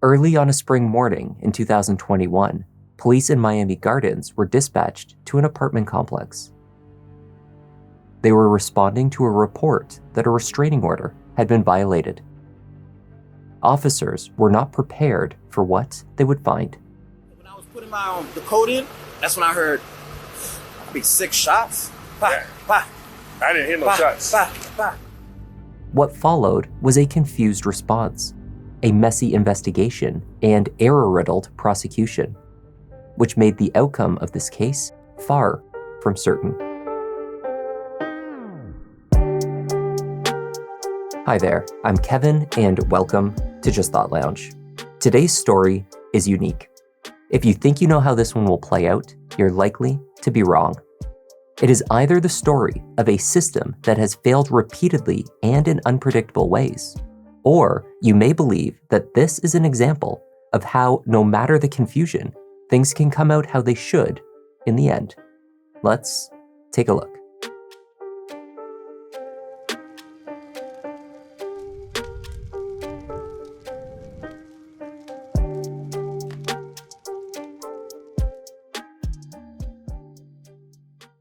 Early on a spring morning in 2021, police in Miami Gardens were dispatched to an apartment complex. They were responding to a report that a restraining order had been violated. Officers were not prepared for what they would find. When I was putting the code in, that's when I heard 6 shots. Bah, bah. I didn't hear no shots. Bah, bah. What followed was a confused response, a messy investigation, and error-riddled prosecution, which made the outcome of this case far from certain. Hi there, I'm Kevin, and welcome to Just Thought Lounge. Today's story is unique. If you think you know how this one will play out, you're likely to be wrong. It is either the story of a system that has failed repeatedly and in unpredictable ways, or you may believe that this is an example of how, no matter the confusion, things can come out how they should in the end. Let's take a look.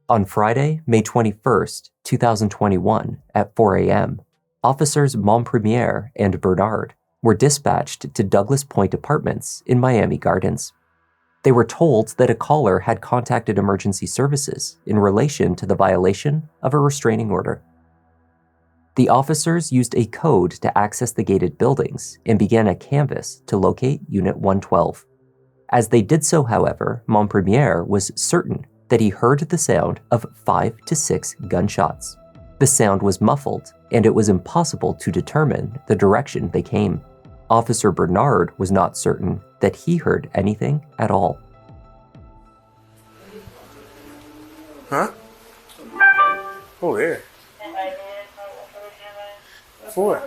On Friday, May 21st, 2021, at 4 a.m., officers Montpremier and Bernard were dispatched to Douglas Point Apartments in Miami Gardens. They were told that a caller had contacted emergency services in relation to the violation of a restraining order. The officers used a code to access the gated buildings and began a canvass to locate Unit 112. As they did so, however, Montpremier was certain that he heard the sound of 5 to 6 gunshots. The sound was muffled, and it was impossible to determine the direction they came. Officer Bernard was not certain that he heard anything at all. Huh? Oh, yeah. For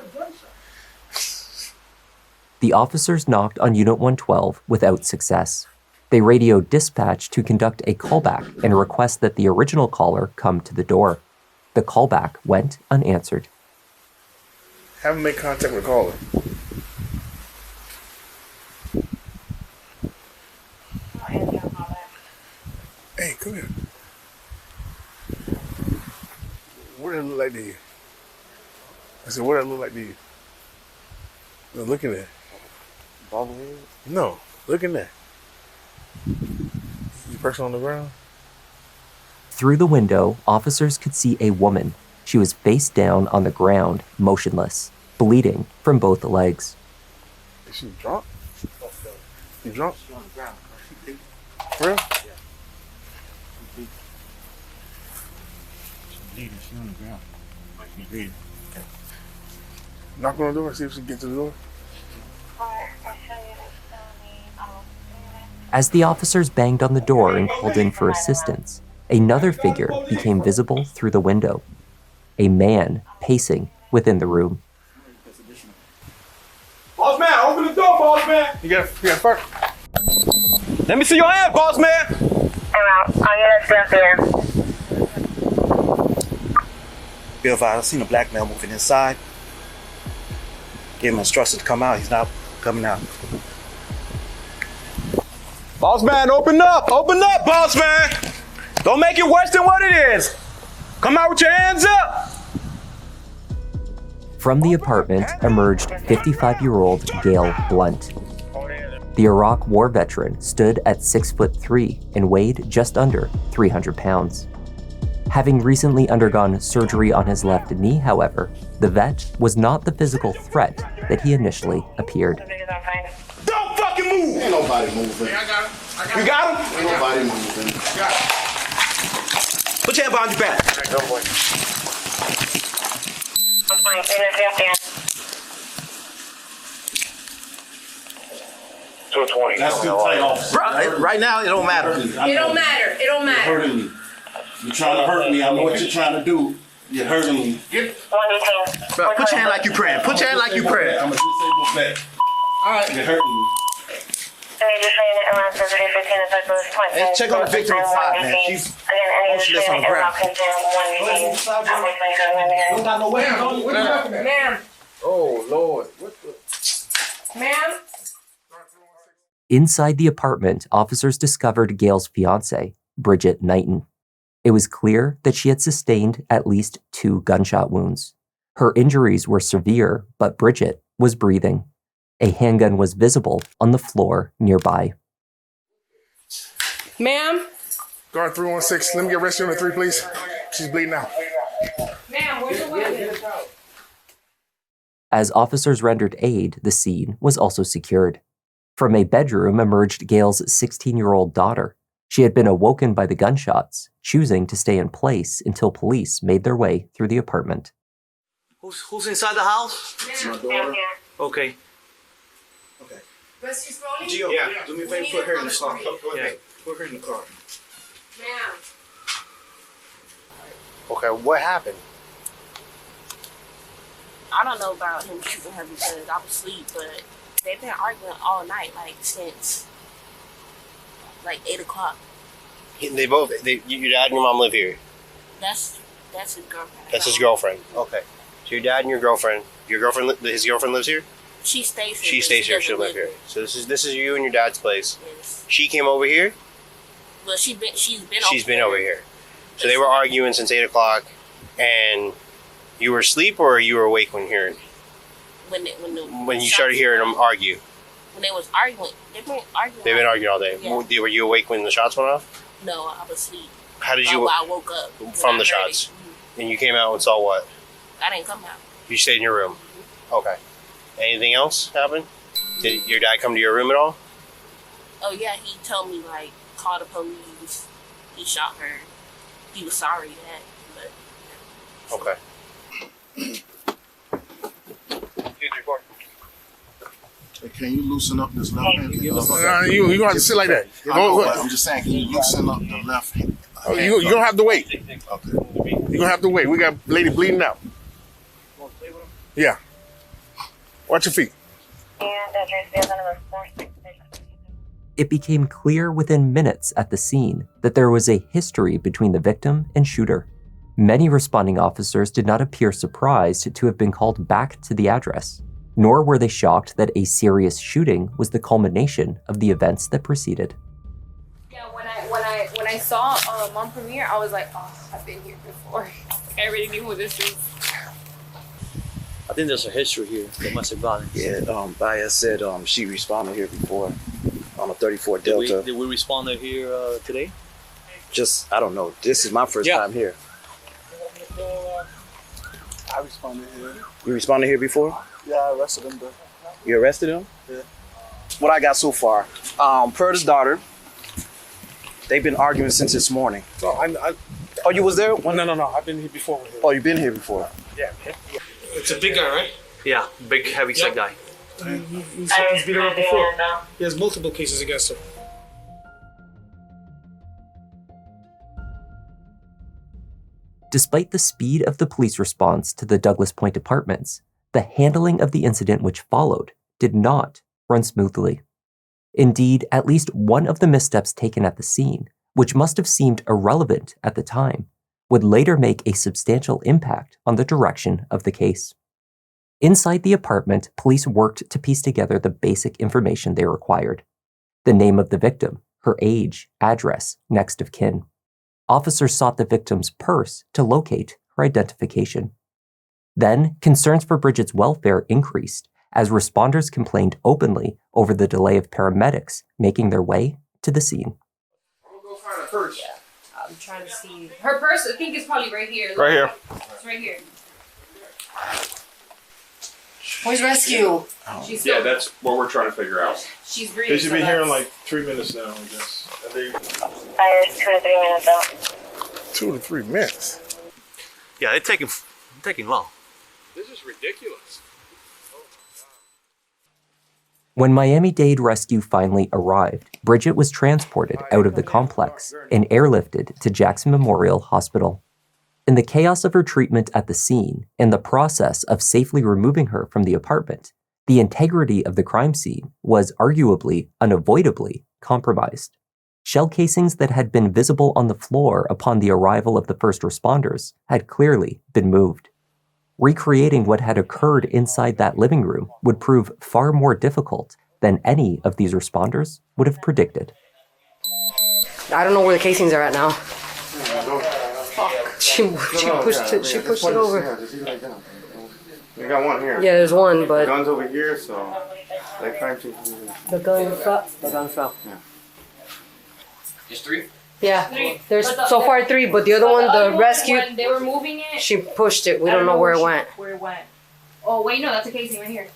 The officers knocked on Unit 112 without success. They radioed dispatch to conduct a callback and request that the original caller come to the door. The callback went unanswered. Have him make contact with the caller. Hey, come here. What does it look like to you? I said, what does it look like to you? No, look in there. Bobblehead? No, look in there. You person on the ground? Through the window, officers could see a woman. She was face down on the ground, motionless, bleeding from both legs. Is she drunk? You drunk? She's on the ground. For real? Yeah. She's bleeding. She's on the ground. She's bleeding. Knock on the door, see if she can get to the door. As the officers banged on the door and called in for assistance, another figure became visible through the window. A man pacing within the room. Boss man, open the door, boss man. You got first. Let me see your hand, boss man. I'm out. I'll get us there. Bill advised, I seen a black man moving inside. Gave him instructions to come out. He's not coming out. Boss man, open up, boss man. Don't make it worse than what it is. Come out with your hands up. From the apartment emerged 55-year-old Gail Blunt. The Iraq War veteran stood at 6'3" and weighed just under 300 pounds. Having recently undergone surgery on his left knee, however, the vet was not the physical threat that he initially appeared. Don't fucking move. Ain't nobody moving. I got him. You got him? Ain't nobody moving. Put your hand behind your back. Go, boy. I'm fine. Intercept 220. That's too tight, officer. Right now, it don't matter. It don't matter. It don't You're matter. hurting me. You're trying to hurt me. I know what you're trying to do. You're hurting me. Bro, put your hand like you praying. Put your hand like you praying. I'm a disabled vet. All right. You're hurting me. Hey, check on the victim inside, man. She's motionless on the ground. Don't got no way. Ma'am. Oh, Lord. Ma'am. Inside the apartment, officers discovered Gail's fiancée, Bridget Knighton. It was clear that she had sustained at least 2 gunshot wounds. Her injuries were severe, but Bridget was breathing. A handgun was visible on the floor nearby. Ma'am? Guard 316, let me get rescue number 3, please. She's bleeding out. Ma'am, where's the weapon? As officers rendered aid, the scene was also secured. From a bedroom emerged Gail's 16-year-old daughter. She had been awoken by the gunshots, choosing to stay in place until police made their way through the apartment. Who's inside the house? My daughter. Okay. Okay. Rescue's rolling? Gio, Yeah. do me a favor, put her in the car. Go ahead. Yeah. Put her in the car. Ma'am. Okay, what happened? I don't know about him shooting her because I was asleep, but they've been arguing all night, like since like 8 o'clock. Your dad and your mom live here. That's his girlfriend. That's his girlfriend. Okay. So your dad and your girlfriend, his girlfriend lives here? She stays here. She stays here, she'll live here. So this is you and your dad's place. Yes. She came over here? Well, she's been over here. So they were arguing since 8 o'clock, and you were asleep or you were awake when hearing? When you started hearing them argue? When they was arguing. They've been arguing. They've been arguing all day. Yeah. Were you awake when the shots went off? No, I was asleep. How did you? I woke up from the shots. And you came out and saw what? I didn't come out. You stayed in your room. Okay. Anything else happen? Did your dad come to your room at all? Oh yeah, he told me like call the police. He shot her. He was sorry that, but. Okay. Can you loosen up this left hand? You gonna have to sit like that. I'm just saying, can you loosen up the left hand? You don't have to wait. Okay. You're gonna have to wait. We got a lady bleeding out. Yeah. Watch your feet. It became clear within minutes at the scene that there was a history between the victim and shooter. Many responding officers did not appear surprised to have been called back to the address, nor were they shocked that a serious shooting was the culmination of the events that preceded. Yeah, when I saw Mom Premiere, I was like, oh, I've been here before. I already knew who this is. I think there's a history here, domestic violence. Yeah, Baez said she responded here before on a 34 Delta. Did we respond here today? Just, I don't know. This is my first time here. I responded here. You responded here before? Yeah, I arrested him, but You arrested him? Yeah. What I got so far, per his daughter, they've been arguing since this morning. No, Oh, you was there? no. I've been here before with him. Oh, you've been here before? Yeah. It's a big guy, right? Yeah, big, heavy set guy. He's been around before. He has multiple cases against him. Despite the speed of the police response to the Douglas Point apartments, the handling of the incident which followed did not run smoothly. Indeed, at least one of the missteps taken at the scene, which must have seemed irrelevant at the time, would later make a substantial impact on the direction of the case. Inside the apartment, police worked to piece together the basic information they required: the name of the victim, her age, address, next of kin. Officers sought the victim's purse to locate her identification. Then, concerns for Bridget's welfare increased as responders complained openly over the delay of paramedics making their way to the scene. I'm gonna go find her purse. Yeah, I'm trying to see. Her purse, I think, is probably right here. Right here. It's right here. Where's rescue? She's still, that's what we're trying to figure out. she's breathing. They should be here in like 3 minutes now, I guess. And they, 2 to 3 minutes out. 2 to 3 minutes. Yeah, they're taking long. This is ridiculous. When Miami-Dade rescue finally arrived, Bridget was transported out of the complex and airlifted to Jackson Memorial Hospital. In the chaos of her treatment at the scene and the process of safely removing her from the apartment, the integrity of the crime scene was arguably, unavoidably compromised. Shell casings that had been visible on the floor upon the arrival of the first responders had clearly been moved. Recreating what had occurred inside that living room would prove far more difficult than any of these responders would have predicted. I don't know where the casings are at now. Fuck. She pushed it over. We got one here. Yeah, there's one, The but gun's over here, so they trying to. the gun fell. The gun fell. Yeah. Just 3? Yeah, Three. there's But the- so far 3, but the other one, the rescue, When they were moving it, she pushed it. We I don't know where it went. Where it went. Oh wait, no, that's a casing right here.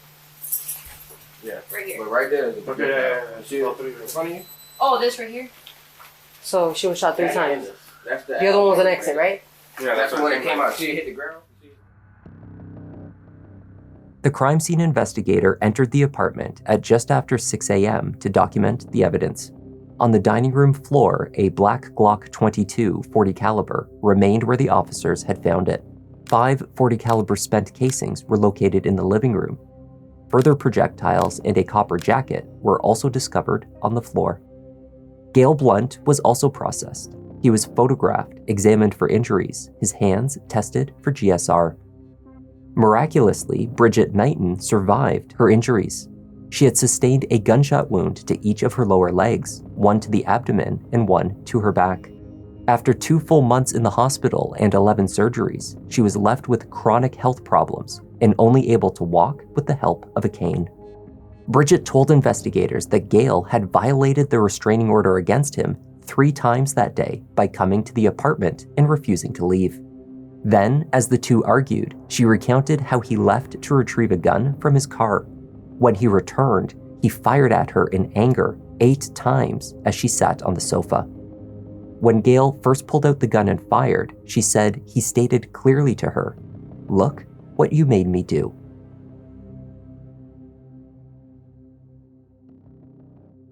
Yeah. Right here. But right there. Okay, see all three in front of you? Oh, this right here. So she was shot 3 times. That's The other one was an exit, right? Yeah, That's the one that came out. See it hit the ground? The crime scene investigator entered the apartment at just after 6 a.m. to document the evidence. On the dining room floor, a black Glock 22 .40 caliber remained where the officers had found it. 5 .40 caliber spent casings were located in the living room. Further projectiles and a copper jacket were also discovered on the floor. Gale Blunt was also processed. He was photographed, examined for injuries, his hands tested for GSR. Miraculously, Bridget Knighton survived her injuries. She had sustained a gunshot wound to each of her lower legs, one to the abdomen and one to her back. After 2 full months in the hospital and 11 surgeries, she was left with chronic health problems and only able to walk with the help of a cane. Bridget told investigators that Gale had violated the restraining order against him 3 times that day by coming to the apartment and refusing to leave. Then, as the two argued, she recounted how he left to retrieve a gun from his car. When he returned, he fired at her in anger 8 times as she sat on the sofa. When Gale first pulled out the gun and fired, she said he stated clearly to her, "Look what you made me do."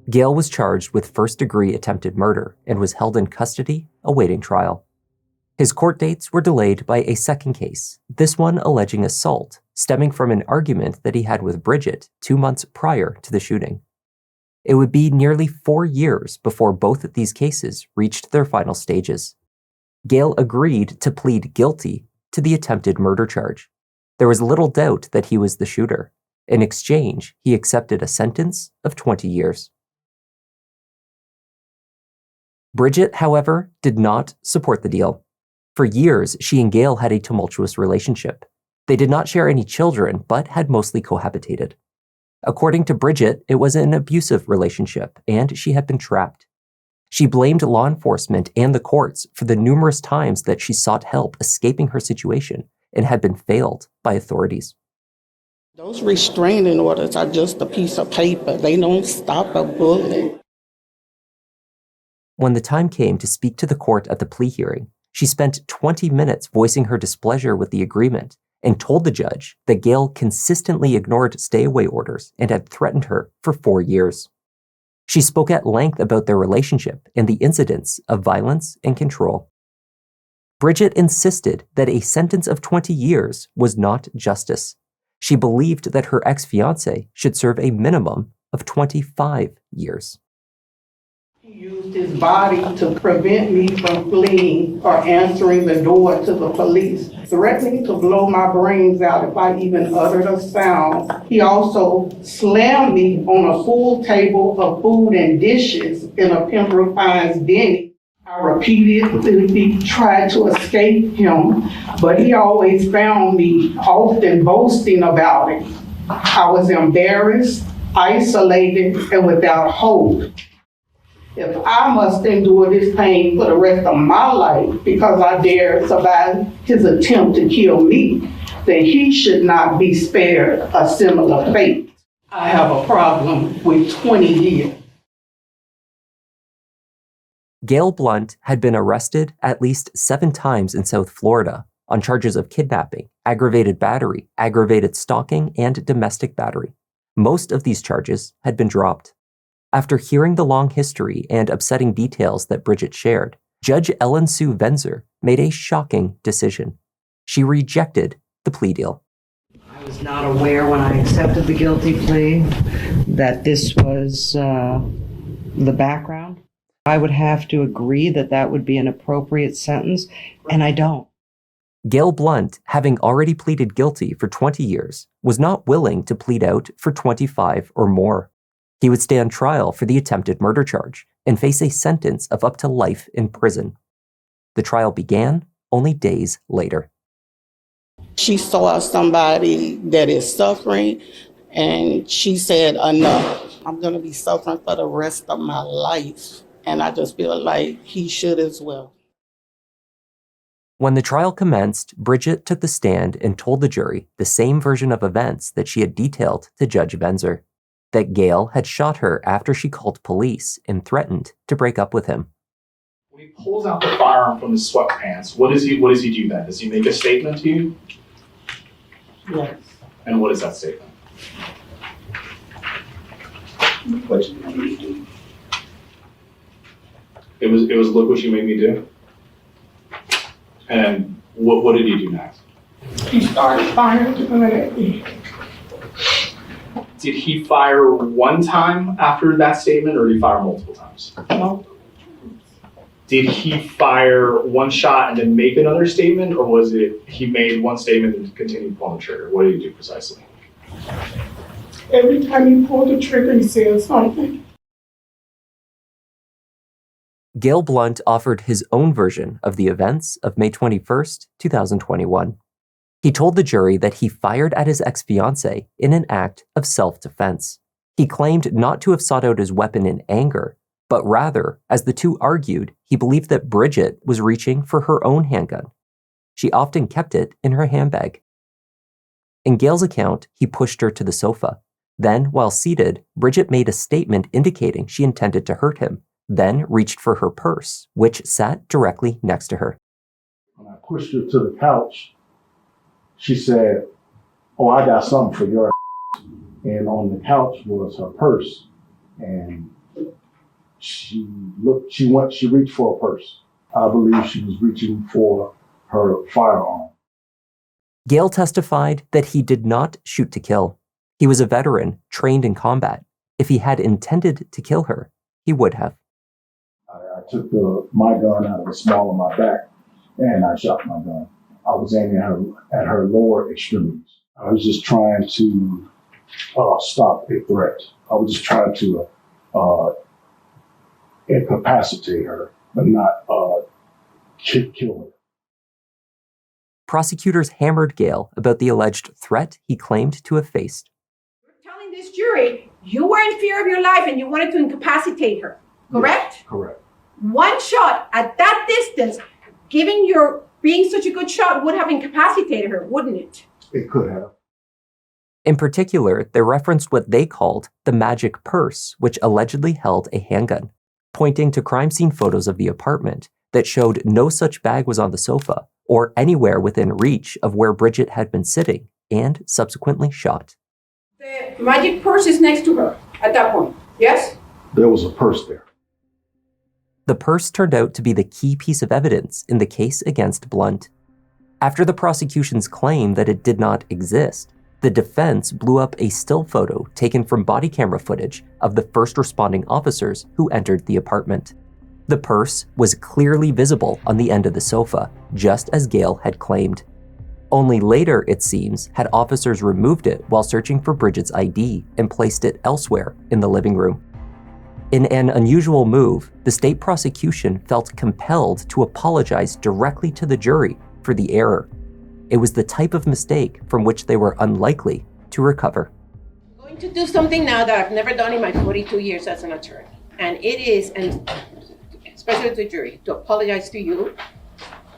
Gale was charged with first-degree attempted murder and was held in custody, awaiting trial. His court dates were delayed by a second case, this one alleging assault, stemming from an argument that he had with Bridget 2 months prior to the shooting. It would be nearly 4 years before both of these cases reached their final stages. Gale agreed to plead guilty to the attempted murder charge. There was little doubt that he was the shooter. In exchange, he accepted a sentence of 20 years. Bridget, however, did not support the deal. For years, she and Gale had a tumultuous relationship. They did not share any children, but had mostly cohabitated. According to Bridget, it was an abusive relationship, and she had been trapped. She blamed law enforcement and the courts for the numerous times that she sought help escaping her situation and had been failed by authorities. Those restraining orders are just a piece of paper. They don't stop a bullet. When the time came to speak to the court at the plea hearing, she spent 20 minutes voicing her displeasure with the agreement and told the judge that Gale consistently ignored stay-away orders and had threatened her for 4 years. She spoke at length about their relationship and the incidents of violence and control. Bridget insisted that a sentence of 20 years was not justice. She believed that her ex-fiancé should serve a minimum of 25 years. He used his body to prevent me from fleeing or answering the door to the police, threatening to blow my brains out if I even uttered a sound. He also slammed me on a full table of food and dishes in a Pembroke Pines Denny. I repeatedly tried to escape him, but he always found me often boasting about it. I was embarrassed, isolated, and without hope. If I must endure this pain for the rest of my life because I dare survive his attempt to kill me, then he should not be spared a similar fate. I have a problem with 20 years. Gale Blunt had been arrested at least 7 times in South Florida on charges of kidnapping, aggravated battery, aggravated stalking, and domestic battery. Most of these charges had been dropped. After hearing the long history and upsetting details that Bridget shared, Judge Ellen Sue Venzer made a shocking decision. She rejected the plea deal. I was not aware when I accepted the guilty plea that this was the background. I would have to agree that that would be an appropriate sentence, and I don't. Gale Blunt, having already pleaded guilty for 20 years, was not willing to plead out for 25 or more. He would stand trial for the attempted murder charge and face a sentence of up to life in prison. The trial began only days later. She saw somebody that is suffering, and she said, enough. I'm going to be suffering for the rest of my life. And I just feel like he should as well. When the trial commenced, Bridget took the stand and told the jury the same version of events that she had detailed to Judge Venzer, that Gail had shot her after she called police and threatened to break up with him. When he pulls out the firearm from his sweatpants, what does he do then? Does he make a statement to you? Yes. And what is that statement? What you want me to do? It was look what you made me do. And what did he do next? He started firing at me. Did he fire one time after that statement, or did he fire multiple times? No. Did he fire one shot and then make another statement, or was it he made one statement and continued pulling the trigger? What did he do precisely? Every time he pulled the trigger, he said something. Gail Blunt offered his own version of the events of May 21st, 2021. He told the jury that he fired at his ex-fiancée in an act of self-defense. He claimed not to have sought out his weapon in anger, but rather, as the two argued, he believed that Bridget was reaching for her own handgun. She often kept it in her handbag. In Gail's account, he pushed her to the sofa. Then, while seated, Bridget made a statement indicating she intended to hurt him, then reached for her purse, which sat directly next to her. When I pushed her to the couch, she said, "Oh, I got something for your ass." And on the couch was her purse. And she reached for a purse. I believe she was reaching for her firearm. Gail testified that he did not shoot to kill. He was a veteran trained in combat. If he had intended to kill her, he would have. I took my gun out of the small of my back and I shot my gun. I was aiming at her lower extremities. I was just trying to stop a threat. I was just trying to incapacitate her, but not kill her. Prosecutors hammered Gail about the alleged threat he claimed to have faced. You're telling this jury you were in fear of your life and you wanted to incapacitate her, correct? Yes, correct. One shot at that distance, given your being such a good shot, would have incapacitated her, wouldn't it? It could have. In particular, they referenced what they called the magic purse, which allegedly held a handgun, pointing to crime scene photos of the apartment that showed no such bag was on the sofa or anywhere within reach of where Bridget had been sitting and subsequently shot. The magic purse is next to her at that point, yes? There was a purse there. The purse turned out to be the key piece of evidence in the case against Blunt. After the prosecution's claim that it did not exist, the defense blew up a still photo taken from body camera footage of the first responding officers who entered the apartment. The purse was clearly visible on the end of the sofa, just as Gail had claimed. Only later, it seems, had officers removed it while searching for Bridget's ID and placed it elsewhere in the living room. In an unusual move, the state prosecution felt compelled to apologize directly to the jury for the error. It was the type of mistake from which they were unlikely to recover. I'm going to do something now that I've never done in my 42 years as an attorney. And it is, and especially to the jury, to apologize to you,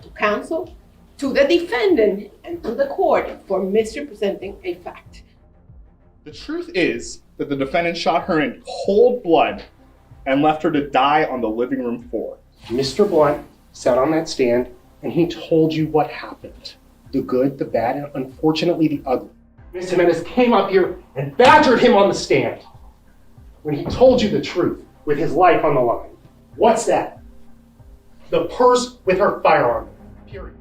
to counsel, to the defendant, and to the court for misrepresenting a fact. The truth is that the defendant shot her in cold blood and left her to die on the living room floor. Mr. Blunt sat on that stand and he told you what happened. The good, the bad, and unfortunately the ugly. Ms. Jimenez came up here and badgered him on the stand when he told you the truth with his life on the line. What's that? The purse with her firearm, period.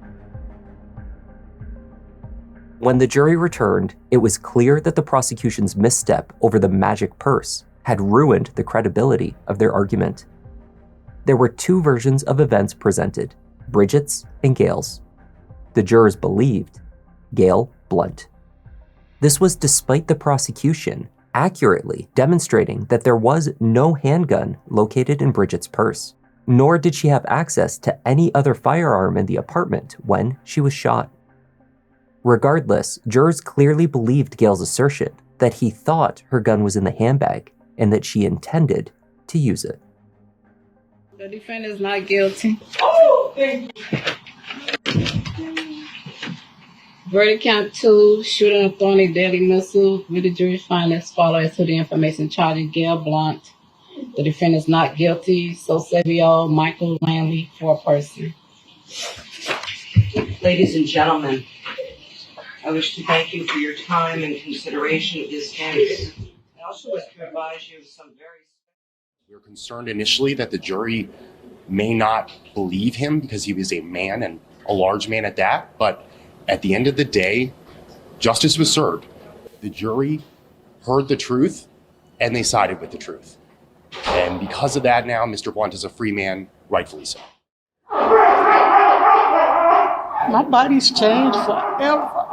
When the jury returned, it was clear that the prosecution's misstep over the magic purse had ruined the credibility of their argument. There were two versions of events presented, Bridget's and Gail's. The jurors believed Gail Blunt. This was despite the prosecution accurately demonstrating that there was no handgun located in Bridget's purse, nor did she have access to any other firearm in the apartment when she was shot. Regardless, jurors clearly believed Gail's assertion that he thought her gun was in the handbag and that she intended to use it. The defendant is not guilty. Oh, thank you. Verdict count 2, shooting a thorny deadly missile, with the jury find as follows to the information charging Gail Blunt. The defendant is not guilty. So Savio Michael Lanley, 4 person. Ladies and gentlemen, I wish to thank you for your time and consideration of this case. I also wish to advise you of some very... We were concerned initially that the jury may not believe him because he was a man and a large man at that, but at the end of the day, justice was served. The jury heard the truth and they sided with the truth. And because of that now, Mr. Blunt is a free man, rightfully so. My body's changed forever.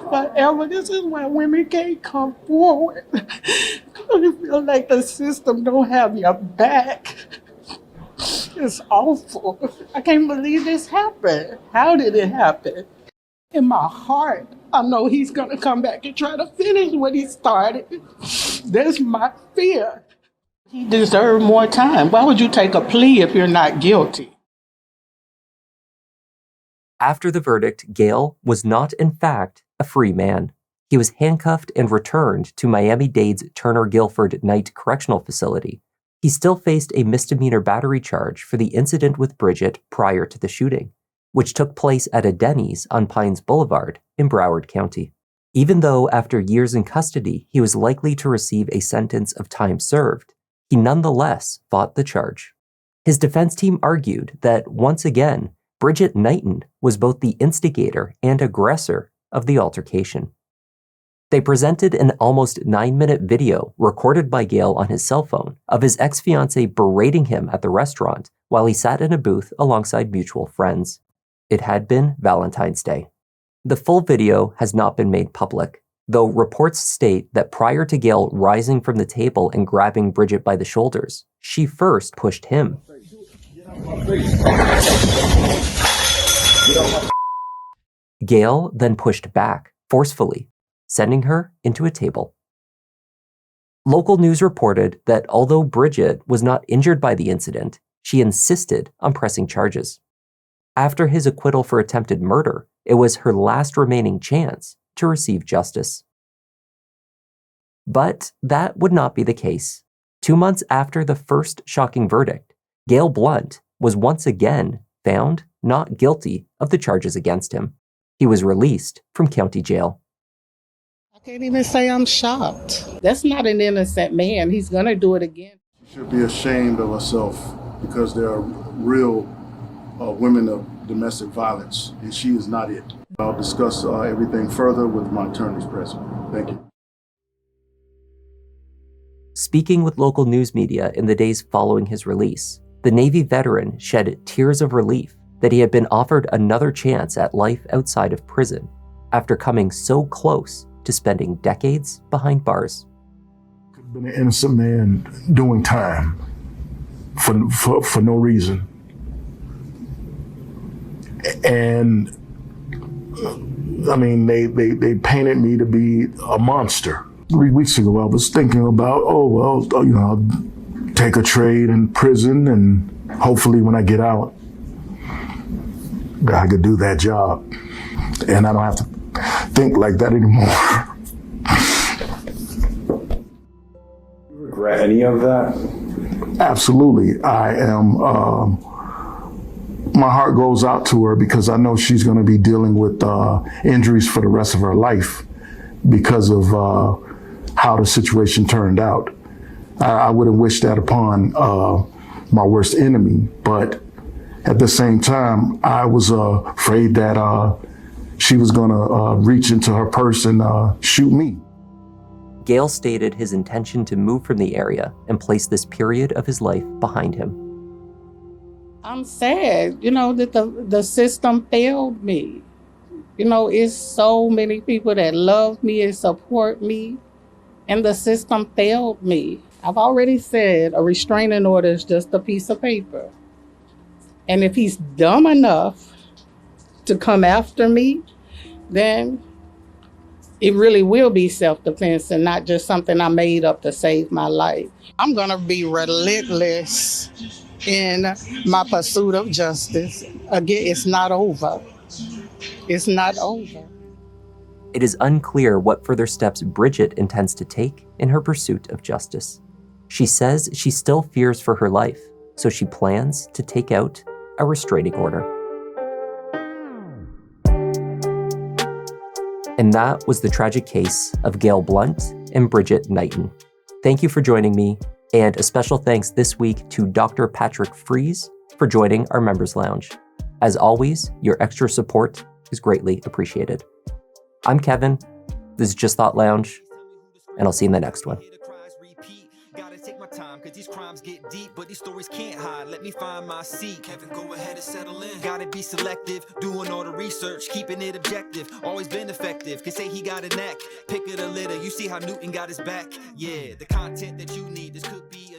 Forever. This is why women can't come forward. I feel like the system don't have your back. It's awful. I can't believe this happened. How did it happen? In my heart, I know he's gonna come back and try to finish what he started. That's my fear. He deserved more time. Why would you take a plea if you're not guilty? After the verdict, Gail was not, in fact, a free man. He was handcuffed and returned to Miami-Dade's Turner Guilford Night Correctional Facility. He still faced a misdemeanor battery charge for the incident with Bridget prior to the shooting, which took place at a Denny's on Pines Boulevard in Broward County. Even though after years in custody, he was likely to receive a sentence of time served, he nonetheless fought the charge. His defense team argued that, once again, Bridget Knighton was both the instigator and aggressor of the altercation. They presented an almost 9-minute video recorded by Gail on his cell phone of his ex-fiancée berating him at the restaurant while he sat in a booth alongside mutual friends. It had been Valentine's Day. The full video has not been made public, though reports state that prior to Gail rising from the table and grabbing Bridget by the shoulders, she first pushed him. Gail then pushed back, forcefully, sending her into a table. Local news reported that although Bridget was not injured by the incident, she insisted on pressing charges. After his acquittal for attempted murder, it was her last remaining chance to receive justice. But that would not be the case. 2 months after the first shocking verdict, Gail Blunt was once again found not guilty of the charges against him. He was released from county jail. I can't even say I'm shocked. That's not an innocent man. He's gonna do it again. She should be ashamed of herself because there are real women of domestic violence, and she is not it. I'll discuss everything further with my attorneys present. Thank you. Speaking with local news media in the days following his release, the Navy veteran shed tears of relief that he had been offered another chance at life outside of prison after coming so close to spending decades behind bars. Could have been an innocent man doing time for no reason. And I mean, they painted me to be a monster. 3 weeks ago, I was thinking about, I'll take a trade in prison, and hopefully when I get out, I could do that job. And I don't have to think like that anymore. You regret any of that? Absolutely. I am, my heart goes out to her because I know she's going to be dealing with injuries for the rest of her life because of how the situation turned out. I wouldn't wish that upon my worst enemy, but at the same time, I was afraid that she was going to reach into her purse and shoot me. Gail stated his intention to move from the area and place this period of his life behind him. I'm sad, that the system failed me. It's so many people that love me and support me, And the system failed me. I've already said a restraining order is just a piece of paper. And if he's dumb enough to come after me, then it really will be self-defense and not just something I made up to save my life. I'm gonna be relentless in my pursuit of justice. Again, it's not over. It's not over. It is unclear what further steps Bridget intends to take in her pursuit of justice. She says she still fears for her life, so she plans to take out a restraining order. And that was the tragic case of Gail Blunt and Bridget Knighton. Thank you for joining me, and a special thanks this week to Dr. Patrick Fries for joining our Members Lounge. As always, your extra support is greatly appreciated. I'm Kevin, this is Just Thought Lounge, and I'll see you in the next one. Gotta take my time, cause these crimes get deep, but these stories can't hide. Let me find my seat. Kevin, go ahead and settle in. Gotta be selective, doing all the research, keeping it objective. Always been effective, can say he got a knack. Pick of the litter, you see how Newton got his back. Yeah, the content that you need, this could be